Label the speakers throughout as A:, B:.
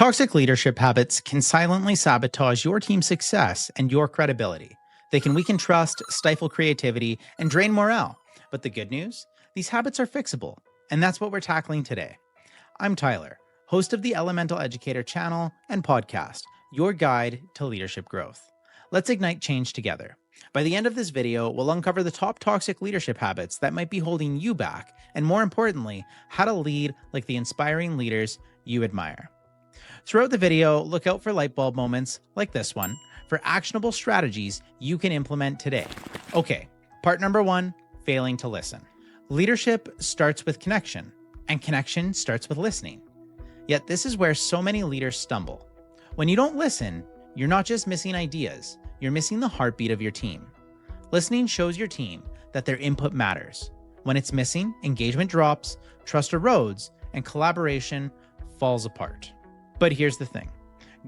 A: Toxic leadership habits can silently sabotage your team's success and your credibility. They can weaken trust, stifle creativity, and drain morale. But the good news? These habits are fixable, and that's what we're tackling today. I'm Tyler, host of the Elemental Educator channel and podcast, your guide to leadership growth. Let's ignite change together. By the end of this video, we'll uncover the top toxic leadership habits that might be holding you back, and more importantly, how to lead like the inspiring leaders you admire. Throughout the video, look out for light bulb moments like this one for actionable strategies you can implement today. Okay, part number 1, failing to listen. Leadership starts with connection, and connection starts with listening. Yet this is where so many leaders stumble. When you don't listen, you're not just missing ideas, you're missing the heartbeat of your team. Listening shows your team that their input matters. When it's missing, engagement drops, trust erodes, and collaboration falls apart. But here's the thing.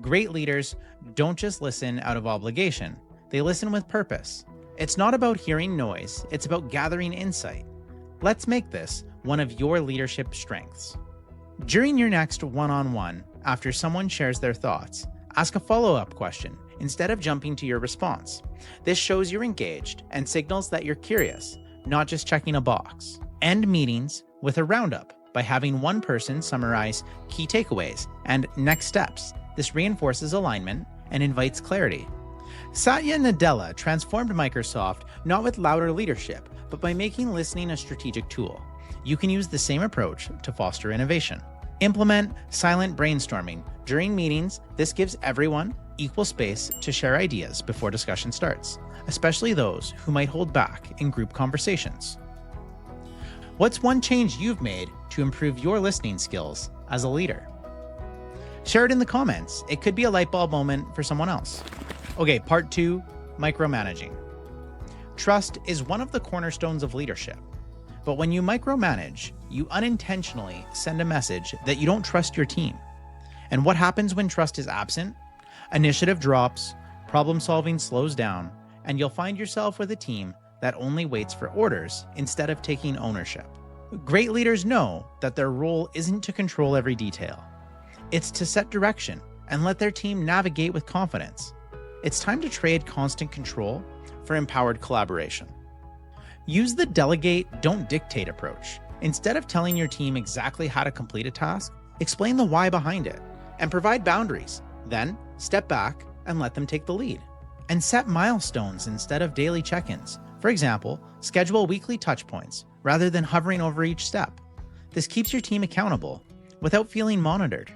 A: Great leaders don't just listen out of obligation. They listen with purpose. It's not about hearing noise. It's about gathering insight. Let's make this one of your leadership strengths. During your next one-on-one, after someone shares their thoughts, ask a follow-up question instead of jumping to your response. This shows you're engaged and signals that you're curious, not just checking a box. End meetings with a roundup by having one person summarize key takeaways and next steps. This reinforces alignment and invites clarity. Satya Nadella transformed Microsoft not with louder leadership, but by making listening a strategic tool. You can use the same approach to foster innovation. Implement silent brainstorming. During meetings, this gives everyone equal space to share ideas before discussion starts, especially those who might hold back in group conversations. What's one change you've made to improve your listening skills as a leader? Share it in the comments. It could be a light bulb moment for someone else. Okay, part 2, micromanaging. Trust is one of the cornerstones of leadership. But when you micromanage, you unintentionally send a message that you don't trust your team. And what happens when trust is absent? Initiative drops, problem solving slows down, and you'll find yourself with a team that only waits for orders instead of taking ownership. Great leaders know that their role isn't to control every detail. It's to set direction and let their team navigate with confidence. It's time to trade constant control for empowered collaboration. Use the delegate, don't dictate approach. Instead of telling your team exactly how to complete a task, explain the why behind it and provide boundaries. Then step back and let them take the lead. And set milestones instead of daily check-ins. For example, schedule weekly touchpoints rather than hovering over each step. This keeps your team accountable without feeling monitored.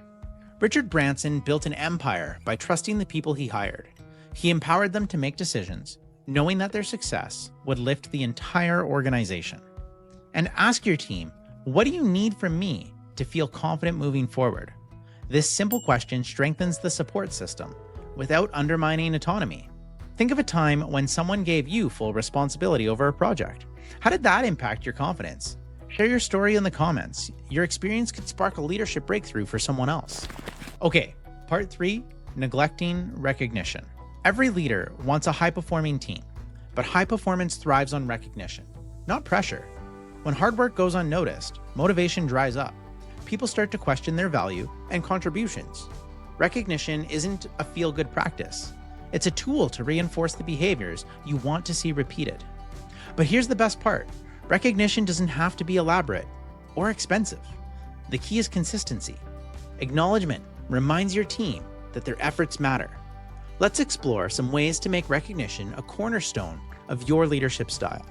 A: Richard Branson built an empire by trusting the people he hired. He empowered them to make decisions, knowing that their success would lift the entire organization. And ask your team, what do you need from me to feel confident moving forward? This simple question strengthens the support system without undermining autonomy. Think of a time when someone gave you full responsibility over a project. How did that impact your confidence? Share your story in the comments. Your experience could spark a leadership breakthrough for someone else. Okay, part 3, neglecting recognition. Every leader wants a high-performing team, but high performance thrives on recognition, not pressure. When hard work goes unnoticed, motivation dries up. People start to question their value and contributions. Recognition isn't a feel-good practice. It's a tool to reinforce the behaviors you want to see repeated. But here's the best part. Recognition doesn't have to be elaborate or expensive. The key is consistency. Acknowledgement reminds your team that their efforts matter. Let's explore some ways to make recognition a cornerstone of your leadership style.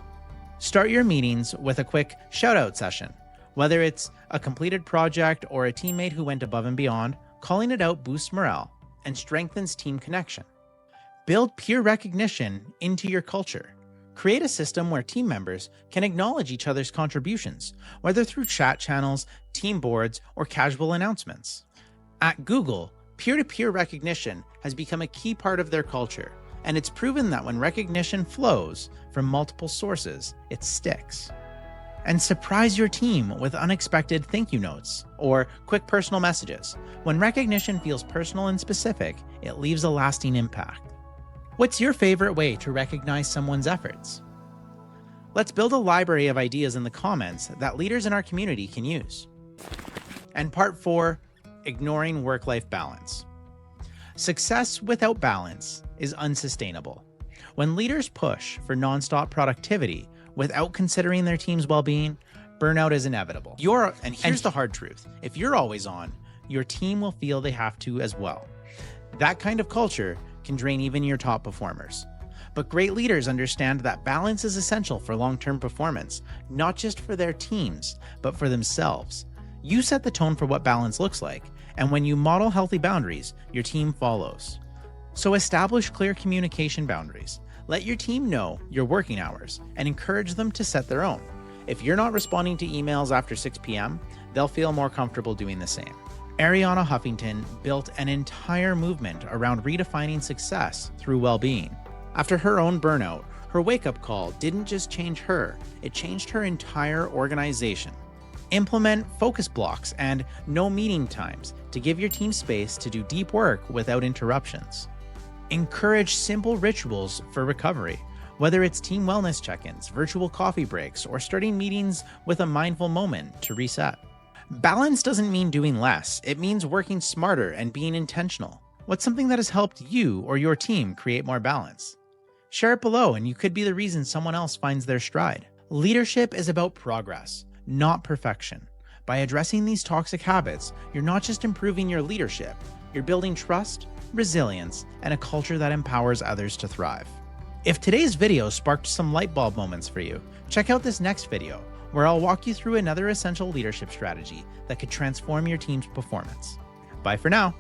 A: Start your meetings with a quick shout-out session. Whether it's a completed project or a teammate who went above and beyond, calling it out boosts morale and strengthens team connection. Build peer recognition into your culture. Create a system where team members can acknowledge each other's contributions, whether through chat channels, team boards, or casual announcements. At Google, peer-to-peer recognition has become a key part of their culture, and it's proven that when recognition flows from multiple sources, it sticks. And surprise your team with unexpected thank you notes or quick personal messages. When recognition feels personal and specific, it leaves a lasting impact. What's your favorite way to recognize someone's efforts? Let's build a library of ideas in the comments that leaders in our community can use. And part 4, ignoring work-life balance. Success without balance is unsustainable. When leaders push for nonstop productivity without considering their team's well-being, burnout is inevitable. And here's the hard truth. If you're always on, your team will feel they have to as well. That kind of culture can drain even your top performers. But great leaders understand that balance is essential for long-term performance, not just for their teams, but for themselves. You set the tone for what balance looks like, and when you model healthy boundaries, your team follows. So establish clear communication boundaries. Let your team know your working hours and encourage them to set their own. If you're not responding to emails after 6 p.m., they'll feel more comfortable doing the same. Arianna Huffington built an entire movement around redefining success through well-being. After her own burnout, her wake-up call didn't just change her, it changed her entire organization. Implement focus blocks and no meeting times to give your team space to do deep work without interruptions. Encourage simple rituals for recovery, whether it's team wellness check-ins, virtual coffee breaks, or starting meetings with a mindful moment to reset. Balance doesn't mean doing less, it means working smarter and being intentional. What's something that has helped you or your team create more balance? Share it below and you could be the reason someone else finds their stride. Leadership is about progress, not perfection. By addressing these toxic habits, you're not just improving your leadership, you're building trust, resilience, and a culture that empowers others to thrive. If today's video sparked some light bulb moments for you, check out this next video, where I'll walk you through another essential leadership strategy that could transform your team's performance. Bye for now.